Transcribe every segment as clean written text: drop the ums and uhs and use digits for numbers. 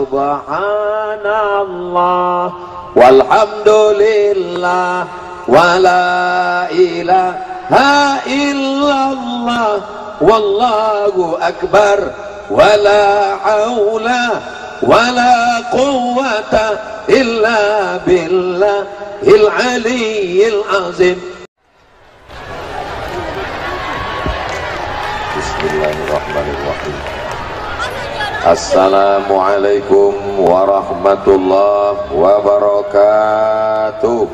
subhanallah walhamdulillah wala ilaha illallah wallahu akbar wala haula wala quwwata illa billahil aliyyil azim. Bismillahirrahmanirrahim. Assalamualaikum warahmatullahi wabarakatuh.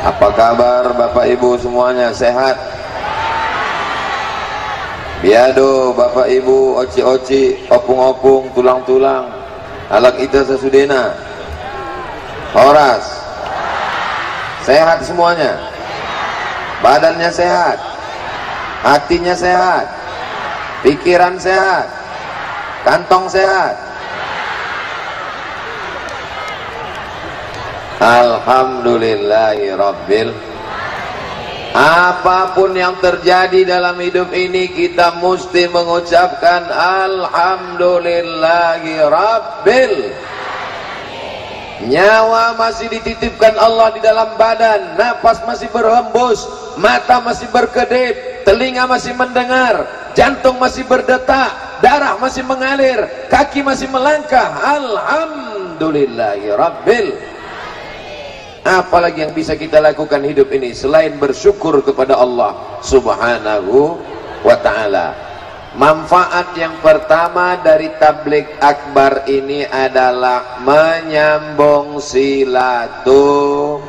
Apa kabar Bapak Ibu semuanya, sehat? Biado Bapak Ibu, oci-oci, opung-opung, tulang-tulang, alak ita sesudena, horas, sehat semuanya, badannya sehat, hatinya sehat, pikiran sehat, kantong sehat. Alhamdulillahirabbil. Apapun yang terjadi dalam hidup ini kita mesti mengucapkan alhamdulillahirabbil. Nyawa masih dititipkan Allah di dalam badan, napas masih berhembus, mata masih berkedip, telinga masih mendengar, jantung masih berdetak, darah masih mengalir, kaki masih melangkah. Alhamdulillahirabbil. Apalagi yang bisa kita lakukan hidup ini selain bersyukur kepada Allah Subhanahu wa ta'ala. Manfaat yang pertama dari tabligh akbar ini adalah menyambung silaturahim.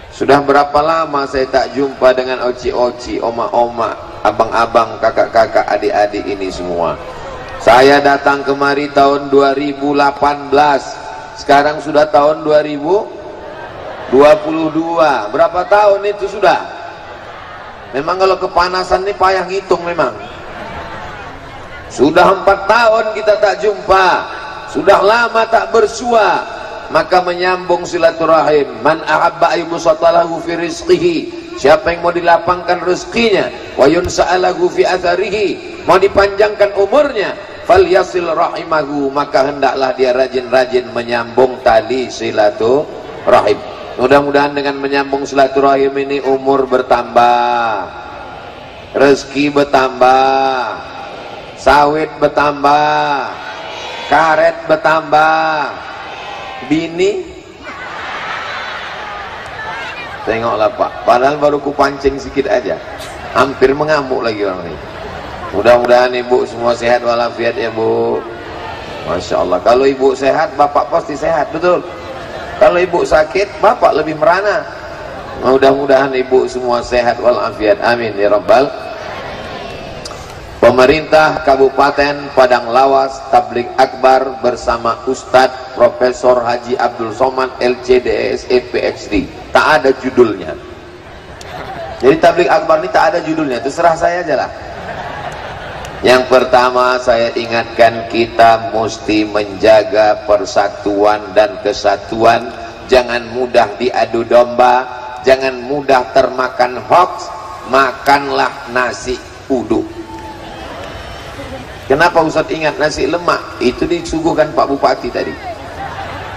Sudah berapa lama saya tak jumpa dengan oci-oci, oma-oma, abang-abang, kakak-kakak, adik-adik ini semua. Saya datang kemari tahun 2018. Sekarang sudah tahun 2022. Berapa tahun itu sudah? Memang kalau kepanasan ini payah ngitung memang. Sudah 4 tahun kita tak jumpa. Sudah lama tak bersua. Maka menyambung silaturahim. Man ahabba ayyubsatalahu fi rizqihi. Siapa yang mau dilapangkan rezekinya, wa yunsa'alahu fi atharihi, mau dipanjangkan umurnya, falyasil rahimahu, maka hendaklah dia rajin-rajin menyambung tali silaturahim. Mudah-mudahan dengan menyambung silaturahim ini umur bertambah, rezeki bertambah, sawit bertambah, karet bertambah, bini tengoklah Pak, padahal baru kupancing sedikit aja, hampir mengamuk lagi orang ini. Mudah-mudahan ibu semua sehat walafiat ya Bu. Masya Allah. Kalau ibu sehat, bapak pasti sehat, betul. Kalau ibu sakit, bapak lebih merana. Mudah-mudahan ibu semua sehat walafiat. Amin ya Rabbal. Pemerintah Kabupaten Padang Lawas tabligh akbar bersama Ustadz Profesor Haji Abdul Somad LCDSE PhD. Tak ada judulnya. Jadi tabligh akbar ini tak ada judulnya, terserah saya aja lah. Yang pertama saya ingatkan, kita mesti menjaga persatuan dan kesatuan. Jangan mudah diadu domba, jangan mudah termakan hoax. Makanlah nasi uduk. Kenapa Ustaz ingat nasi lemak? Itu disuguhkan Pak Bupati tadi.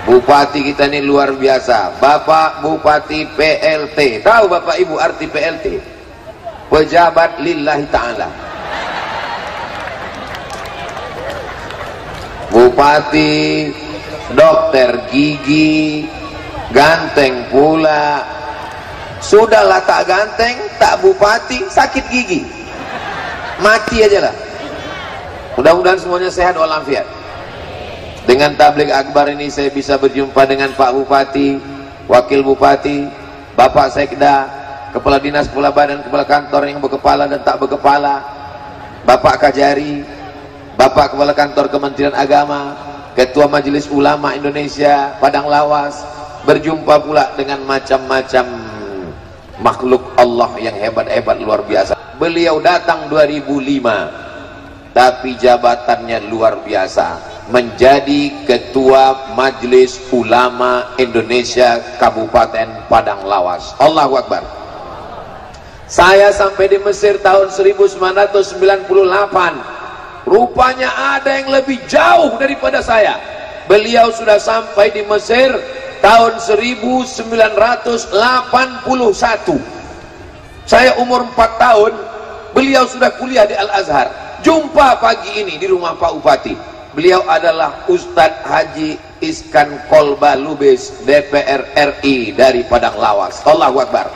Bupati kita ini luar biasa, Bapak Bupati PLT. Tahu Bapak Ibu arti PLT? Pejabat lillahi ta'ala. Bupati, dokter gigi, ganteng pula. Sudahlah tak ganteng, tak bupati, sakit gigi, mati aja lah. Mudah-mudahan semuanya sehat walafiat. Dengan tabligh akbar ini saya bisa berjumpa dengan Pak Bupati, Wakil Bupati, Bapak Sekda, Kepala Dinas, Kepala Badan, Kepala Kantor yang berkepala dan tak berkepala, Bapak Kajari, Bapak Kepala Kantor Kementerian Agama, Ketua Majelis Ulama Indonesia Padang Lawas. Berjumpa pula dengan macam-macam makhluk Allah yang hebat-hebat luar biasa. Beliau datang 2005, tapi jabatannya luar biasa, menjadi Ketua Majelis Ulama Indonesia Kabupaten Padang Lawas. Allahu Akbar. Saya sampai di Mesir tahun 1998. Rupanya ada yang lebih jauh daripada saya. Beliau sudah sampai di Mesir tahun 1981. Saya umur 4 tahun, beliau sudah kuliah di Al-Azhar. Jumpa pagi ini di rumah Pak Bupati. Beliau adalah Ustadz Haji Iskan Kolba Lubis, DPR RI dari Padang Lawas. Allahu Akbar.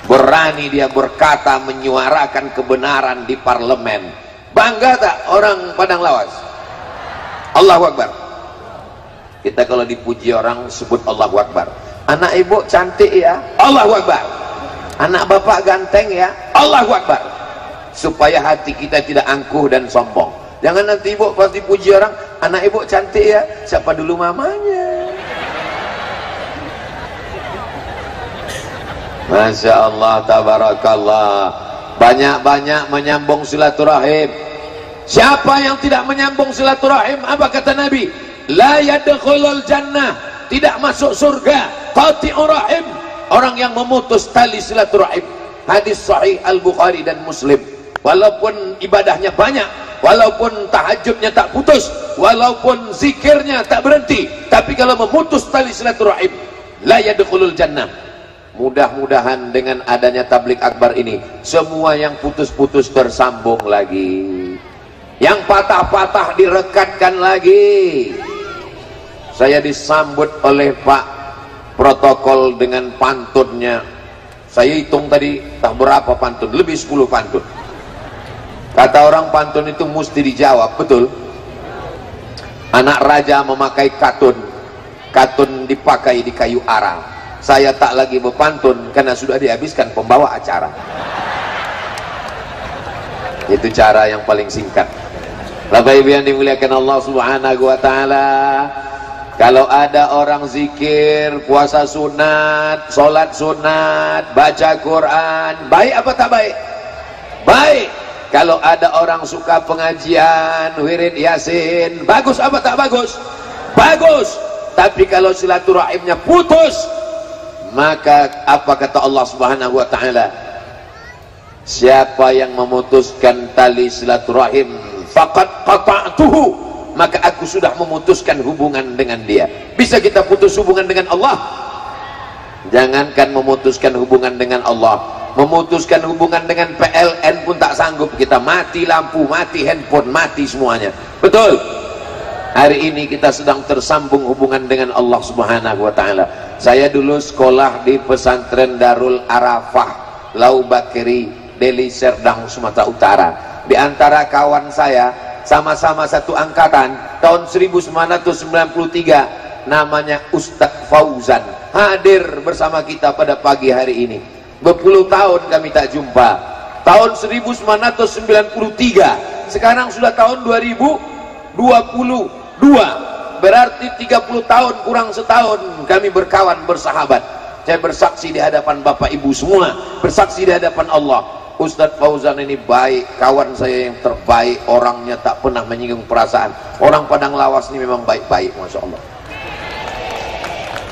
Berani dia berkata, menyuarakan kebenaran di parlemen. Bangga tak orang Padang Lawas? Allahu Akbar. Kita kalau dipuji orang sebut Allahu Akbar. Anak ibu cantik ya, Allahu Akbar. Anak bapak ganteng ya, Allahu Akbar. Supaya hati kita tidak angkuh dan sombong. Jangan nanti ibu pas dipuji orang, anak ibu cantik ya, siapa dulu mamanya? Masya Allah, tabarakallah. Banyak-banyak menyambung silaturahim. Siapa yang tidak menyambung silaturahim, apa kata Nabi? La yadkhulul jannah, tidak masuk surga. Qati'ur rahim, orang yang memutus tali silaturahim. Hadis sahih Al-Bukhari dan Muslim. Walaupun ibadahnya banyak, walaupun tahajudnya tak putus, walaupun zikirnya tak berhenti, tapi kalau memutus tali silaturahim, la yadkhulul jannah. Mudah-mudahan dengan adanya tablik akbar ini, semua yang putus-putus tersambung lagi, yang patah-patah direkatkan lagi. Saya disambut oleh Pak protokol dengan pantunnya. Saya hitung tadi tak berapa pantun, lebih 10 pantun. Kata orang pantun itu mesti dijawab, betul? Anak raja memakai katun, katun dipakai di kayu arang. Saya tak lagi berpantun karena sudah dihabiskan pembawa acara. Itu cara yang paling singkat. Bapak Ibu yang dimuliakan Allah Subhanahu wa taala, kalau ada orang zikir, puasa sunat, sholat sunat, baca Quran, baik apa tak baik? Baik. Kalau ada orang suka pengajian, wirid yasin, bagus apa tak bagus? Bagus. Tapi kalau silaturahimnya putus, maka apa kata Allah Subhanahu wa taala? Siapa yang memutuskan tali silaturahim, faqad qata'tuhu, maka aku sudah memutuskan hubungan dengan dia. Bisa kita putus hubungan dengan Allah? Jangankan memutuskan hubungan dengan Allah, memutuskan hubungan dengan PLN pun tak sanggup kita. Mati lampu, mati handphone, mati semuanya. Betul? Hari ini kita sedang tersambung hubungan dengan Allah Subhanahu wa taala. Saya dulu sekolah di pesantren Darul Arafah, Lau Bakri, Deli Serdang, Sumatera Utara. Di antara kawan saya, sama-sama satu angkatan, tahun 1993, namanya Ustadz Fauzan, hadir bersama kita pada pagi hari ini. Berpuluh tahun kami tak jumpa. Tahun 1993, sekarang sudah tahun 2022, berarti 30 tahun kurang setahun kami berkawan, bersahabat. Saya bersaksi di hadapan Bapak Ibu semua, bersaksi di hadapan Allah, Ustadz Fauzan ini baik, kawan saya yang terbaik, orangnya tak pernah menyinggung perasaan. Orang Padang Lawas ini memang baik-baik, Masya Allah.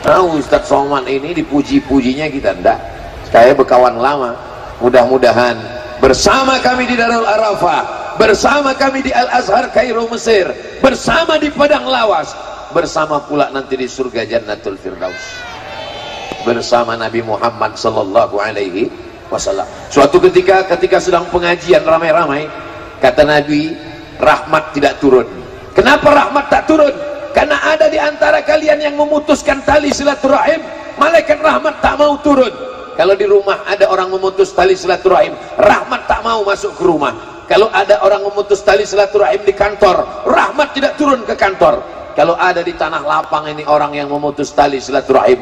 Nah, Ustadz Somad ini dipuji-pujinya kita enggak. Saya berkawan lama. Mudah-mudahan bersama kami di Darul Arafah, bersama kami di Al-Azhar Kairo Mesir, bersama di Padang Lawas, bersama pula nanti di surga Jannatul Firdaus, bersama Nabi Muhammad sallallahu alaihi wasallam. Suatu ketika sedang pengajian ramai-ramai, kata Nabi, rahmat tidak turun. Kenapa rahmat tak turun? Karena ada di antara kalian yang memutuskan tali silaturahim, malaikat rahmat tak mau turun. Kalau di rumah ada orang memutus tali silaturahim, rahmat tak mau masuk ke rumah. Kalau ada orang memutus tali silaturahim di kantor, rahmat tidak turun ke kantor. Kalau ada di tanah lapang ini orang yang memutus tali silaturahim,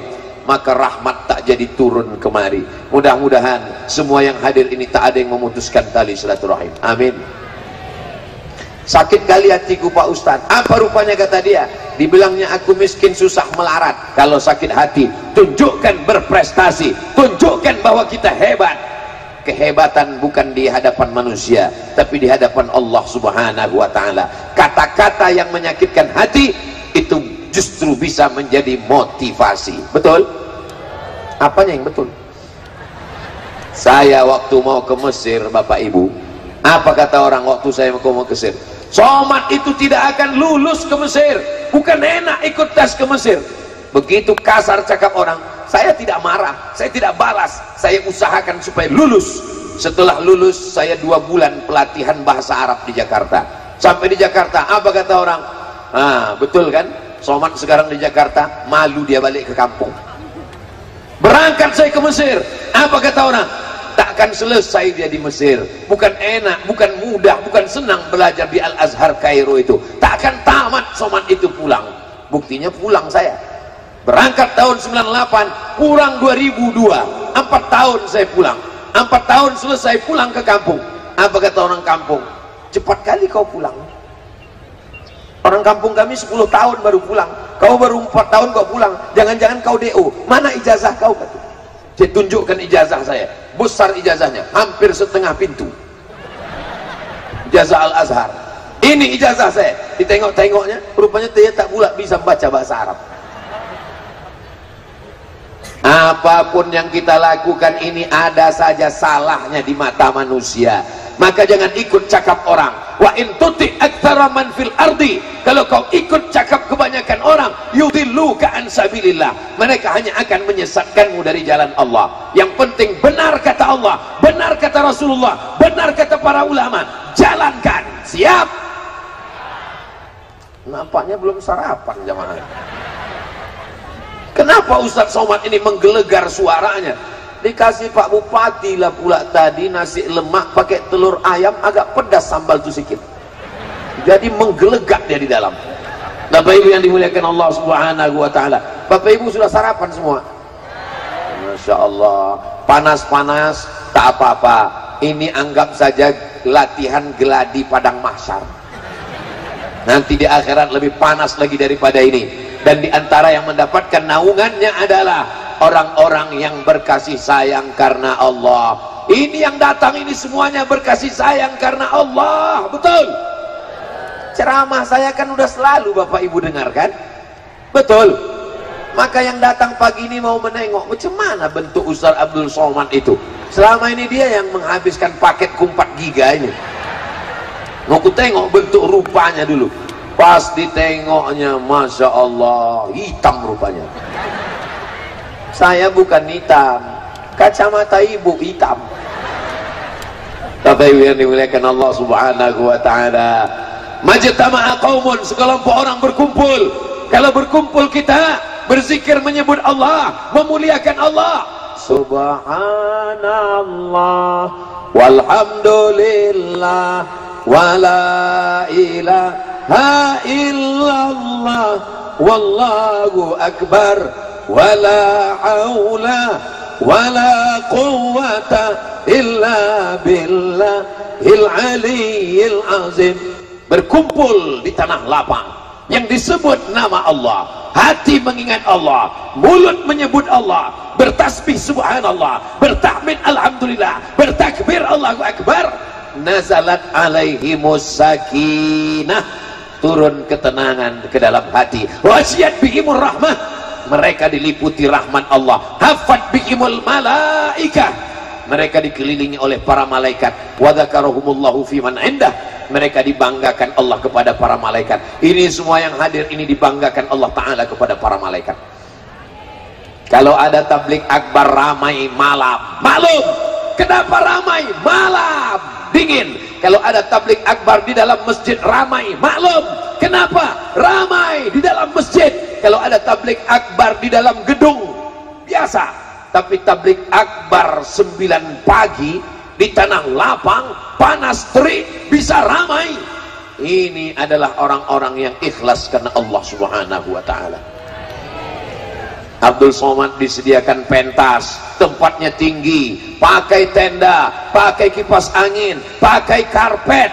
maka rahmat tak jadi turun kemari. Mudah-mudahan semua yang hadir ini tak ada yang memutuskan tali silaturahim. Amin. Sakit kali hatiku Pak Ustadz. Apa rupanya kata dia? Dibilangnya aku miskin susah melarat. Kalau sakit hati, tunjukkan berprestasi, tunjukkan bahwa kita hebat. Kehebatan bukan di hadapan manusia, tapi di hadapan Allah Subhanahu wa ta'ala. Kata-kata yang menyakitkan hati itu justru bisa menjadi motivasi. Betul? Apanya yang betul? Saya waktu mau ke Mesir, Bapak Ibu, apa kata orang waktu saya mau ke Mesir? Somad itu tidak akan lulus ke Mesir, bukan enak ikut tes ke Mesir. Begitu kasar cakap orang, saya tidak marah, saya tidak balas, saya usahakan supaya lulus. Setelah lulus, saya 2 bulan pelatihan bahasa Arab di Jakarta. Sampai di Jakarta, apa kata orang? Betul kan, Somad sekarang di Jakarta, malu dia balik ke kampung. Berangkat saya ke Mesir, apa kata orang? Takkan selesai dia di Mesir, bukan enak, bukan mudah, bukan senang belajar di Al-Azhar Kairo itu, takkan tamat Somad itu pulang. Buktinya pulang saya, berangkat tahun 98, pulang 2002, 4 tahun saya pulang, 4 tahun selesai pulang ke kampung. Apa kata orang kampung? Cepat kali kau pulang. Orang kampung kami 10 tahun baru pulang, kau baru 4 tahun kau pulang, jangan-jangan kau DO, mana ijazah kau? Kata. Saya tunjukkan ijazah saya, besar ijazahnya, hampir setengah pintu, ijazah Al-Azhar. Ini ijazah saya, ditengok-tengoknya, rupanya dia tak pula bisa baca bahasa Arab. Apapun yang kita lakukan ini ada saja salahnya di mata manusia. Maka jangan ikut cakap orang. Wa in tuti aktsara man fil ardi, kalau kau ikut cakap kebanyakan orang, yudilluka an sabilillah, mereka hanya akan menyesatkanmu dari jalan Allah. Yang penting benar kata Allah, benar kata Rasulullah, benar kata para ulama, jalankan. Siap? Nampaknya belum sarapan jamaah. Kenapa Ustadz Somad ini menggelegar suaranya? Dikasih Pak Bupati lah pula tadi nasi lemak pakai telur ayam, agak pedas sambal itu sedikit, jadi menggelegak dia di dalam. Bapak Ibu yang dimuliakan Allah Subhanahu wa Ta'ala, Bapak Ibu sudah sarapan semua? Masya Allah, panas-panas tak apa-apa, ini anggap saja latihan geladi padang mahsyar. Nanti di akhirat lebih panas lagi daripada ini. Dan diantara yang mendapatkan naungannya adalah orang-orang yang berkasih sayang karena Allah. Ini yang datang ini semuanya berkasih sayang karena Allah. Betul? Ceramah saya kan udah selalu Bapak Ibu dengarkan. Betul? Maka yang datang pagi ini mau menengok macam mana bentuk Ustaz Abdul Somad itu. Selama ini dia yang menghabiskan paket 4 giga ini. Mau ku tengok bentuk rupanya dulu. Pas ditengoknya, Masya Allah, hitam rupanya. Saya bukan hitam, kacamata ibu hitam. Bapak Ibu yang dimuliakan Allah Subhanahu wa Ta'ala, majtama'a qaumun, sekelompok orang berkumpul. Kalau berkumpul kita berzikir menyebut Allah, memuliakan Allah. Subhanallah walhamdulillah wala ilaha illallah wallahu akbar wala haula wala quwwata illa billahil aliyyil azim. Berkumpul di tanah lapang yang disebut nama Allah, hati mengingat Allah, mulut menyebut Allah, bertasbih subhanallah, bertahmid alhamdulillah, bertakbir Allahu akbar. Nazalat alaihimus sakinah, turun ketenangan ke dalam hati. Wasiyat bihimur rahmah, mereka diliputi rahmat Allah. Hafat bihimul malaikah, mereka dikelilingi oleh para malaikat. Wa dzakarahumullahu fiman indah, mereka dibanggakan Allah kepada para malaikat. Ini semua yang hadir ini dibanggakan Allah Ta'ala kepada para malaikat. Kalau ada tablik akbar ramai malam, maklum. Kenapa ramai? Malam dingin. Kalau ada tablik akbar di dalam masjid ramai, maklum. Kenapa? Ramai di dalam masjid. Kalau ada tablik akbar di dalam gedung, biasa. Tapi tablik akbar 9 pagi di tanah lapang, panas terik, bisa ramai. Ini adalah orang-orang yang ikhlas karena Allah Subhanahu wa Ta'ala. Abdul Somad disediakan pentas, tempatnya tinggi, pakai tenda, pakai kipas angin, pakai karpet.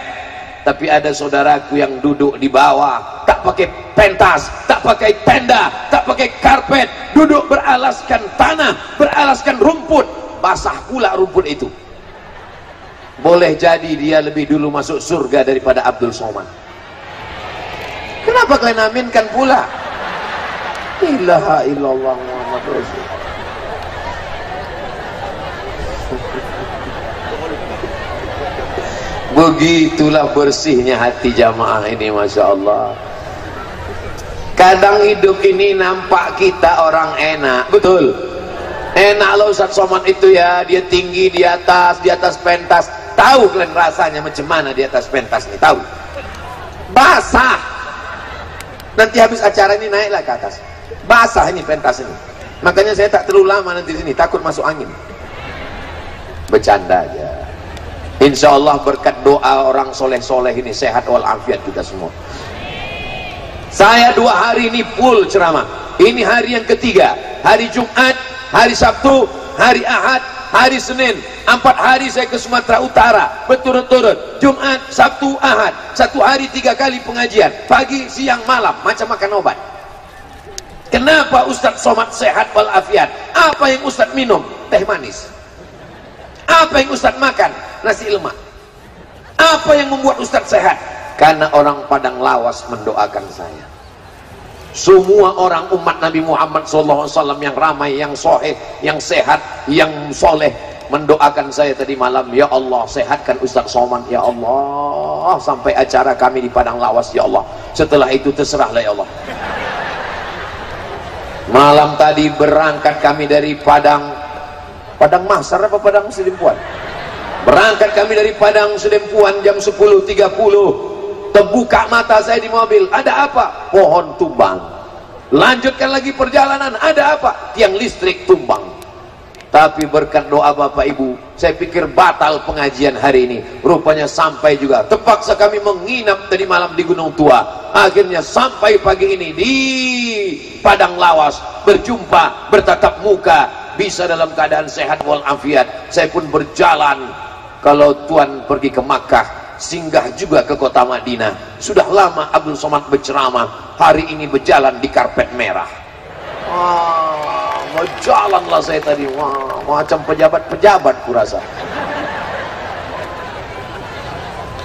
Tapi ada saudaraku yang duduk di bawah, tak pakai pentas, tak pakai tenda, tak pakai karpet, duduk beralaskan tanah, beralaskan rumput, basah pula rumput itu. Boleh jadi dia lebih dulu masuk surga daripada Abdul Somad. Kenapa kalian aminkan pula? Ilaha illallah Muhammad Rasul. Begitulah bersihnya hati jamaah ini, Masya Allah. Kadang hidup ini nampak kita orang enak, betul. Enak loh Ustaz Somad itu ya, dia tinggi di atas pentas. Tahu kalian rasanya macam mana di atas pentas nih? Tahu? Basah. Nanti habis acara ini naiklah ke atas. Basah ini pentas ini. Makanya saya tak terlalu lama nanti di sini, takut masuk angin. Bercanda aja. Insya Allah berkat doa orang soleh-soleh ini sehat walafiat kita semua. Saya 2 hari ini full ceramah. Ini hari yang ketiga. Hari Jumat, hari Sabtu, hari Ahad, hari Senin. 4 hari saya ke Sumatera Utara berturut-turut. Jumat, Sabtu, Ahad. 1 hari 3 kali pengajian. Pagi, siang, malam. Macam makan obat. Kenapa Ustadz Somad sehat walafiat? Apa yang Ustadz minum? Teh manis. Apa yang Ustadz makan? Nasi lemak. Apa yang membuat Ustadz sehat? Karena orang Padang Lawas mendoakan saya. Semua orang umat Nabi Muhammad SAW yang ramai, yang soheh, yang sehat, yang soleh mendoakan saya tadi malam. Ya Allah, sehatkan Ustadz Somad ya Allah, sampai acara kami di Padang Lawas ya Allah. Setelah itu terserahlah ya Allah. Malam tadi berangkat kami dari Padang Mahsar apa Padang Sedempuan? Berangkat kami dari Padang Sedempuan jam 10.30. Terbuka mata saya di mobil, ada apa? Pohon tumbang. Lanjutkan lagi perjalanan, ada apa? Tiang listrik tumbang. Tapi berkat doa Bapak Ibu, saya pikir batal pengajian hari ini. Rupanya sampai juga. Terpaksa kami menginap tadi malam di Gunung Tua. Akhirnya sampai pagi ini di Padang Lawas, berjumpa, bertatap muka, bisa dalam keadaan sehat walafiat. Saya pun berjalan. Kalau Tuhan pergi ke Makkah, singgah juga ke kota Madinah. Sudah lama Abdul Somad berceramah, hari ini berjalan di karpet merah. Wah, berjalanlah saya tadi. Wah, macam pejabat-pejabat kurasa.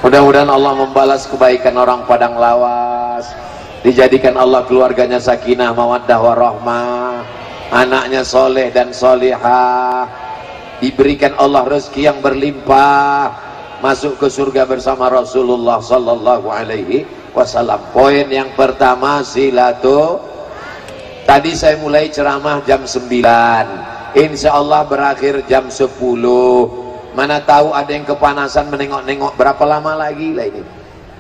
Mudah-mudahan Allah membalas kebaikan orang Padang Lawas. Dijadikan Allah keluarganya sakinah, mawaddah, warahmah. Anaknya soleh dan solihah. Diberikan Allah rezeki yang berlimpah, masuk ke surga bersama Rasulullah sallallahu alaihi wasallam. Poin yang pertama, tadi saya mulai ceramah jam 9, insya Allah berakhir jam 10. Mana tahu ada yang kepanasan menengok-nengok berapa lama lagi lah ini.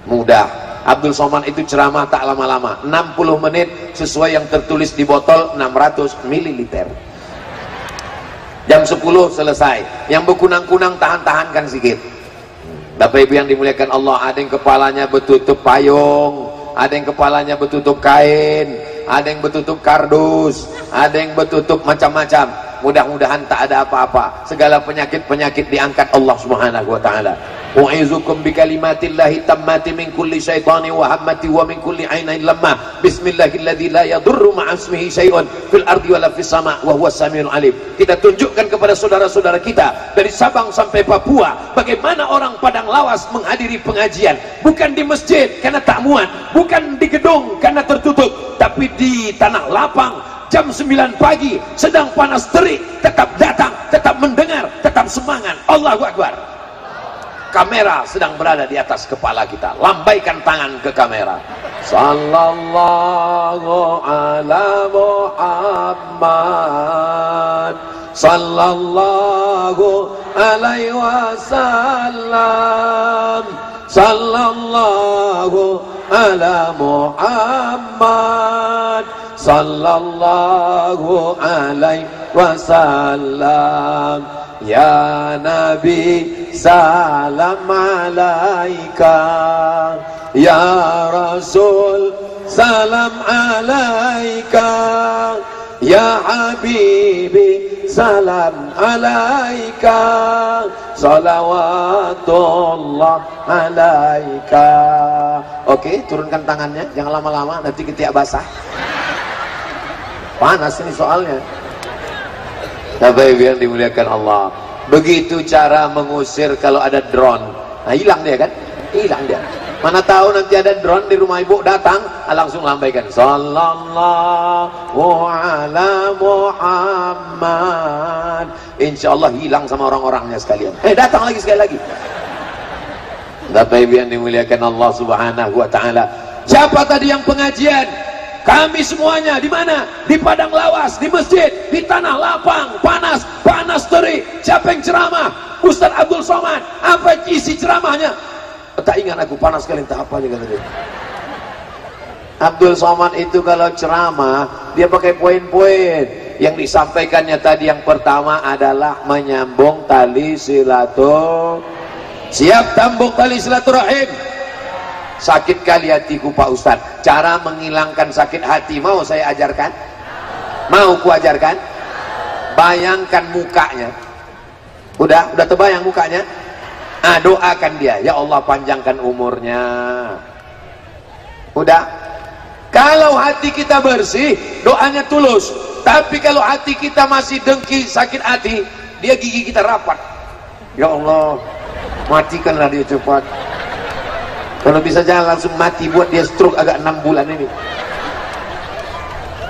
Mudah. Abdul Somad itu ceramah tak lama-lama, 60 menit sesuai yang tertulis di botol, 600 ml. Jam 10 selesai. Yang berkunang-kunang tahan-tahankan sedikit. Bapak Ibu yang dimuliakan Allah, ada yang kepalanya bertutup payung, ada yang kepalanya bertutup kain, ada yang bertutup kardus, ada yang bertutup macam-macam. Mudah-mudahan tak ada apa-apa. Segala penyakit-penyakit diangkat Allah Subhanahu wa taala. U'izukum bikalimatillahi tammati min kulli syaitani wa hammati wa min kulli ainin lamma. Bismillahilladzi la yadurru ma'asmihi syai'un fil ardi wala fis sama' wa huwas samiul alim. Kita tunjukkan kepada saudara-saudara kita dari Sabang sampai Papua bagaimana orang Padang Lawas menghadiri pengajian, bukan di masjid karena tak muat, bukan di gedung karena tertutup, tapi di tanah lapang. Jam 9 pagi sedang panas terik, tetap datang, tetap mendengar, tetap semangat. Allahu Akbar. Kamera sedang berada di atas kepala kita, lambaikan tangan ke kamera. Sallallahu ala Muhammad, sallallahu alaihi wasallam, sallallahu ala Muhammad, sallallahu alaihi wasallam. Ya Nabi salam alaika, ya Rasul salam alaika, ya Habibi salam alaika, salawatullah alaika. Oke, turunkan tangannya, jangan lama-lama nanti ketiak basah. Panas ini soalnya. Bapak Ibu yang dimuliakan Allah, begitu cara mengusir kalau ada drone. Nah, hilang dia kan? Hilang dia. Mana tahu nanti ada drone di rumah ibu datang, langsung lambaikan sallallahu ala Muhammad. Insya Allah hilang sama orang-orangnya sekalian. Datang lagi sekali lagi. Bapak Ibu yang dimuliakan Allah Subhanahu wa taala. Siapa tadi yang pengajian? Kami semuanya di mana? Di padang lawas, di masjid, di tanah lapang, panas terik. Siapa yang ceramah? Ustaz Abdul Somad. Apa isi ceramahnya? Tak ingat aku, panas sekali, entah apa aja kata dia. Abdul Somad itu kalau ceramah dia pakai poin-poin. Yang disampaikannya tadi yang pertama adalah menyambung tali silaturahim. Siap tambung tali silaturahim? Sakit kali hatiku Pak Ustaz. Cara menghilangkan sakit hati mau saya ajarkan? Mau ku ajarkan? Bayangkan mukanya. Udah terbayang mukanya? Doakan dia, ya Allah panjangkan umurnya. Udah. Kalau hati kita bersih, doanya tulus. Tapi kalau hati kita masih dengki, sakit hati, dia gigi kita rapat. Ya Allah, matikanlah dia cepat. Kalau bisa jangan langsung mati, buat dia stroke agak 6 bulan ini.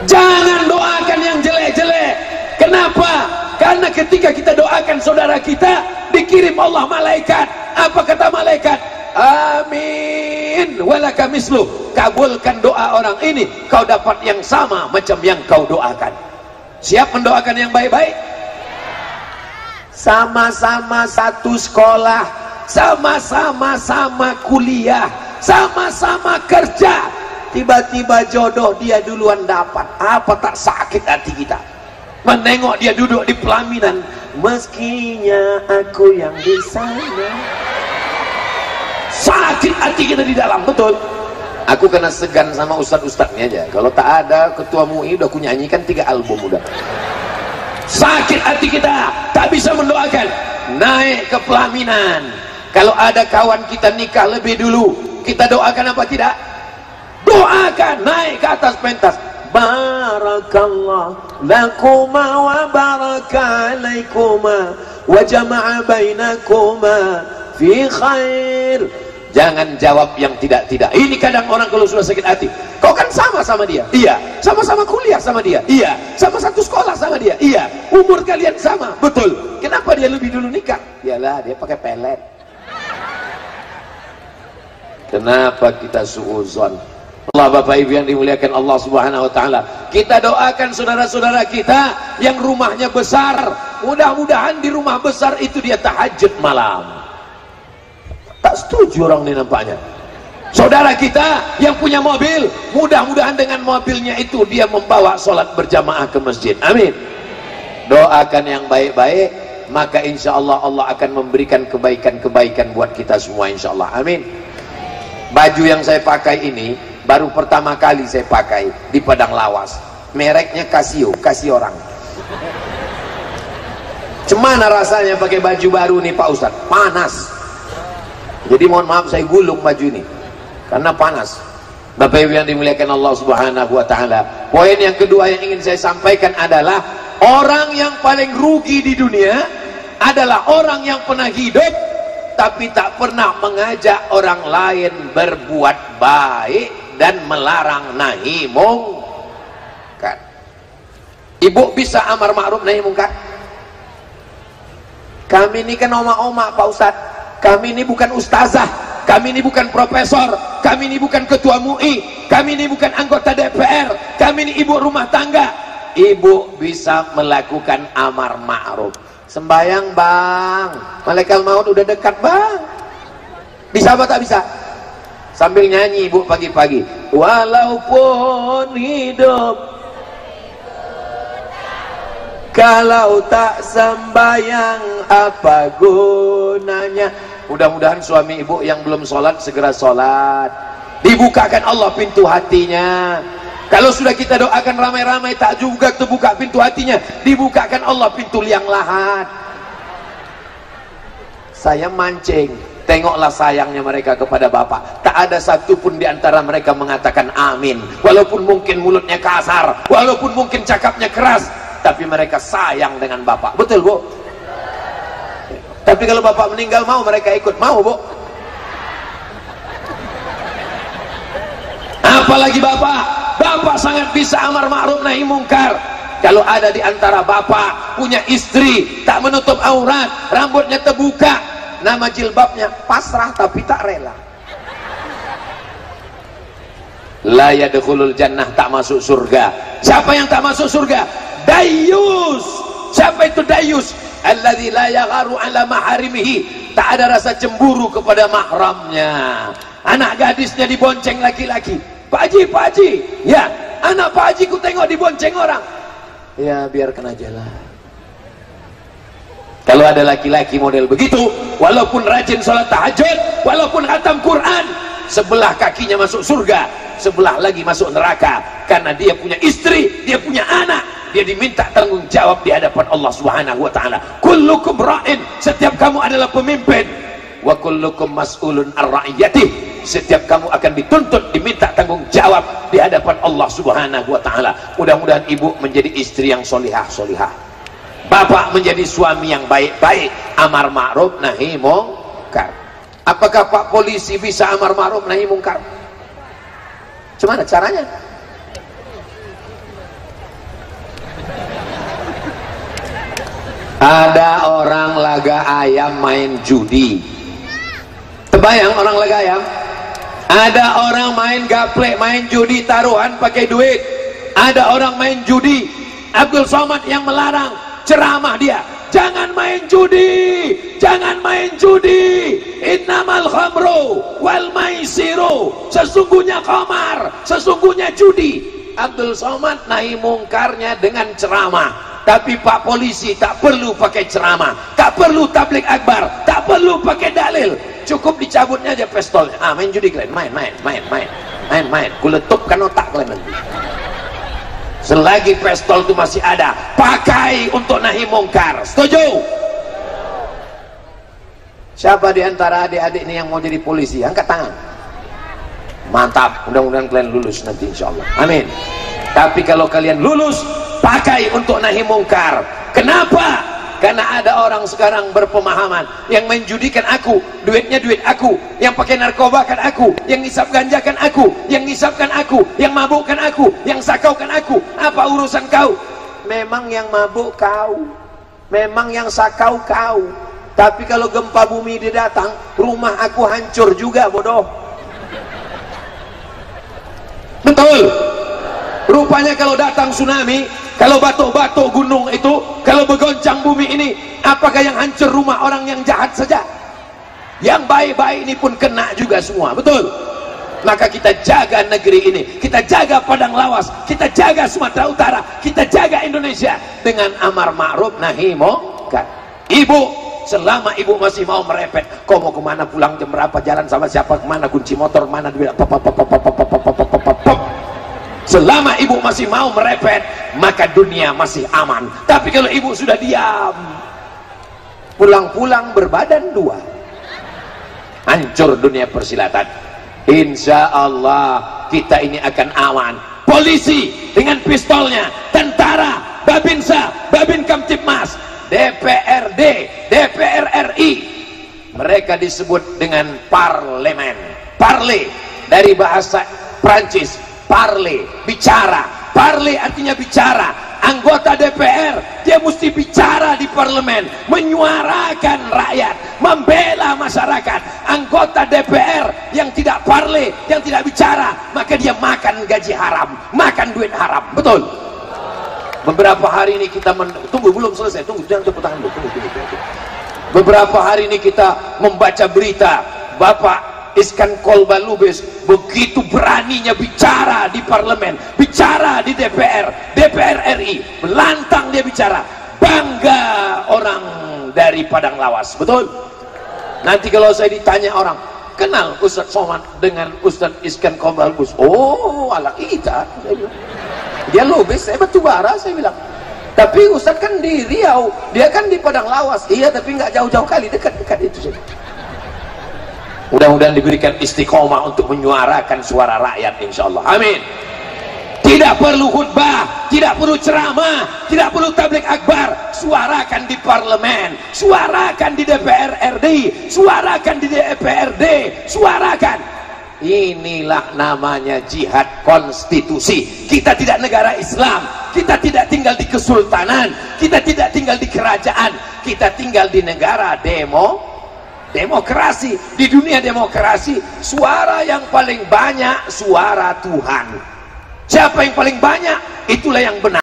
Jangan doakan yang jelek-jelek. Kenapa? Karena ketika kita doakan saudara kita, dikirim Allah malaikat. Apa kata malaikat? Amin walaka mislu. Kabulkan doa orang ini, kau dapat yang sama macam yang kau doakan. Siap mendoakan yang baik-baik? Sama-sama satu sekolah, sama-sama kuliah, sama-sama kerja, tiba-tiba jodoh dia duluan dapat. Apa tak sakit hati kita menengok dia duduk di pelaminan, meskinya aku yang di sana. Sakit hati kita di dalam, betul. Aku kena segan sama ustadz-ustadznya aja. Kalau tak ada ketua MUI udah aku nyanyikan 3 album udah. Sakit hati kita, tak bisa mendoakan. Naik ke pelaminan, kalau ada kawan kita nikah lebih dulu, kita doakan apa tidak? Doakan, naik ke atas pentas. Barakallah lakuma wa baraka alaikuma wa jama'a bainakuma fi khair. Jangan jawab yang tidak-tidak. Ini kadang orang kalau sudah sakit hati, kau kan sama dia? Iya. Sama-sama kuliah sama dia? Iya. Sama satu sekolah sama dia? Iya. Umur kalian sama? Betul. Kenapa dia lebih dulu nikah? Iyalah dia pakai pelet. Kenapa kita suuzon? Allah, Bapak Ibu yang dimuliakan Allah Subhanahu wa taala. Kita doakan saudara-saudara kita yang rumahnya besar. Mudah-mudahan di rumah besar itu dia tahajud malam. Tak setuju orang ini nampaknya. Saudara kita yang punya mobil, mudah-mudahan dengan mobilnya itu dia membawa sholat berjamaah ke masjid. Amin. Doakan yang baik-baik, maka insya Allah Allah akan memberikan kebaikan-kebaikan buat kita semua insya Allah. Amin. Baju yang saya pakai ini baru pertama kali saya pakai di padang lawas. Mereknya Casio, kasih orang. Cemana rasanya pakai baju baru nih Pak Ustadz? Panas. Jadi mohon maaf saya gulung baju ini karena panas. Bapak Ibu yang dimuliakan Allah Subhanahu wa taala. Poin yang kedua yang ingin saya sampaikan adalah orang yang paling rugi di dunia adalah orang yang pernah hidup tapi tak pernah mengajak orang lain berbuat baik dan melarang nahi mungkar. Ibu bisa amar ma'ruf nahi mungkar? Kami ini kan oma-oma Pak Ustadz. Kami ini bukan ustazah, kami ini bukan profesor, kami ini bukan ketua MUI, kami ini bukan anggota DPR, kami ini ibu rumah tangga. Ibu bisa melakukan amar ma'ruf. Sembayang bang, malaikat maut udah dekat bang. Bisa apa tak bisa? Sambil nyanyi ibu pagi-pagi. Walaupun hidup kalau tak sembayang apa gunanya? Mudah-mudahan suami ibu yang belum sholat segera sholat. Dibukakan Allah pintu hatinya. Kalau sudah kita doakan ramai-ramai tak juga terbuka pintu hatinya, dibukakan Allah pintu liang lahat. Saya mancing, tengoklah sayangnya mereka kepada Bapak. Tak ada satupun di antara mereka mengatakan amin. Walaupun mungkin mulutnya kasar, walaupun mungkin cakapnya keras, tapi mereka sayang dengan Bapak. Betul Bu? Tapi kalau Bapak meninggal mau mereka ikut? Mau Bu? Apalagi Bapak? Bapak sangat bisa amar ma'ruf nahi mungkar. Kalau ada di antara Bapak punya istri tak menutup aurat, rambutnya terbuka, nama jilbabnya pasrah tapi tak rela. La yadkhulul jannah, tak masuk surga. Siapa yang tak masuk surga? Dayus. Siapa itu dayus? Alladzi la yagharu ala maharimihi, tak ada rasa cemburu kepada mahramnya. Anak gadisnya dibonceng laki-laki. Pak Haji, ya, anak Pak Haji ku tengok dibonceng orang. Ya, biarkan aja lah. Kalau ada laki-laki model begitu, walaupun rajin sholat tahajud, walaupun khatam Quran, sebelah kakinya masuk surga, sebelah lagi masuk neraka, karena dia punya istri, dia punya anak, dia diminta tanggung jawab di hadapan Allah Subhanahu wa taala. Kullukum ra'in, setiap kamu adalah pemimpin, wa kullukum mas'ulun ar-ra'iyatih, setiap kamu akan dituntut, diminta tanggung jawab di hadapan Allah Subhanahu wa taala. Mudah-mudahan ibu menjadi istri yang solihah, bapak menjadi suami yang baik-baik, amar ma'ruf nahi mungkar. Apakah Pak polisi bisa amar ma'ruf nahi mungkar? Gimana caranya? Ada orang laga ayam main judi. Terbayang orang laga ayam? Ada orang main gaplek, main judi taruhan pakai duit. Ada orang main judi. Abdul Somad yang melarang, ceramah dia, jangan main judi, jangan main judi. Innamal khamru wal maisiru, sesungguhnya khamar, sesungguhnya judi. Abdul Somad nahi mungkarnya dengan ceramah. Tapi Pak polisi tak perlu pakai ceramah, tak perlu tablik akbar, tak perlu pakai dalil, cukup dicabutnya aja pistolnya. Main judi kalian, main, kuletupkan otak kalian nanti. Selagi pistol itu masih ada, pakai untuk nahi mungkar. Setuju? Siapa di antara adik-adik ini yang mau jadi polisi? Angkat tangan. Mantap, mudah-mudahan kalian lulus nanti insyaallah. Amin. Tapi kalau kalian lulus, pakai untuk nahi mungkar. Kenapa? Karena ada orang sekarang berpemahaman, yang menjudikan aku, duitnya duit aku, yang pakai narkoba kan aku, yang ngisap ganja kan aku, yang ngisapkan aku, yang mabukkan aku, yang sakaukan aku. Apa urusan kau? Memang yang mabuk kau, memang yang sakau kau. Tapi kalau gempa bumi dia datang, rumah aku hancur juga, bodoh. Betul? Rupanya kalau datang tsunami, kalau batuk-batuk gunung itu, kalau bergoncang bumi ini, apakah yang hancur rumah orang yang jahat saja? Yang baik-baik ini pun kena juga semua, betul? Maka kita jaga negeri ini, kita jaga Padang Lawas, kita jaga Sumatera Utara, kita jaga Indonesia dengan amar ma'ruf nahi mungkar. Ibu, selama ibu masih mau merepet, kau mau kemana, pulang jam berapa, jalan sama siapa, kemana, kunci motor mana, duit, selama ibu masih mau merepet, maka dunia masih aman. Tapi kalau ibu sudah diam, pulang-pulang berbadan dua, hancur dunia persilatan. Insya Allah kita ini akan aman. Polisi dengan pistolnya, tentara, Babinsa, Babin Kamtipmas, DPRD, DPR RI, mereka disebut dengan parlemen. Parle dari bahasa Prancis, parle, bicara. Parle artinya bicara. Anggota DPR, dia mesti bicara di parlemen, menyuarakan rakyat, membela masyarakat. Anggota DPR yang tidak parle, yang tidak bicara, maka dia makan gaji haram, makan duit haram. Betul? Beberapa hari ini kita tunggu, belum selesai, tunggu, jangan tepuk tangan dulu, tunggu. Beberapa hari ini kita membaca berita Bapak Iskan Kolbalubes begitu beraninya bicara di parlemen, bicara di DPR, DPR RI, melantang dia bicara, bangga orang dari Padang Lawas. Betul? Nanti kalau saya ditanya orang, kenal Ustadz Somad dengan Ustadz Iskan Kolbalubes? Oh, ala kita, saya bilang. Dia Lubes, saya batu bara, saya bilang. Tapi Ustadz kan di Riau, dia kan di Padang Lawas. Iya, tapi nggak jauh-jauh kali, dekat-dekat itu saja. Mudah-mudahan diberikan istiqomah untuk menyuarakan suara rakyat, insya Allah. Amin. Tidak perlu khutbah, tidak perlu ceramah, tidak perlu tablik akbar. Suarakan di parlemen, suarakan di DPR RI, suarakan di DPRD, suarakan. Inilah namanya jihad konstitusi. Kita tidak negara Islam, kita tidak tinggal di kesultanan, kita tidak tinggal di kerajaan, kita tinggal di negara demokrasi. Di dunia demokrasi, suara yang paling banyak suara Tuhan. Siapa yang paling banyak, itulah yang benar.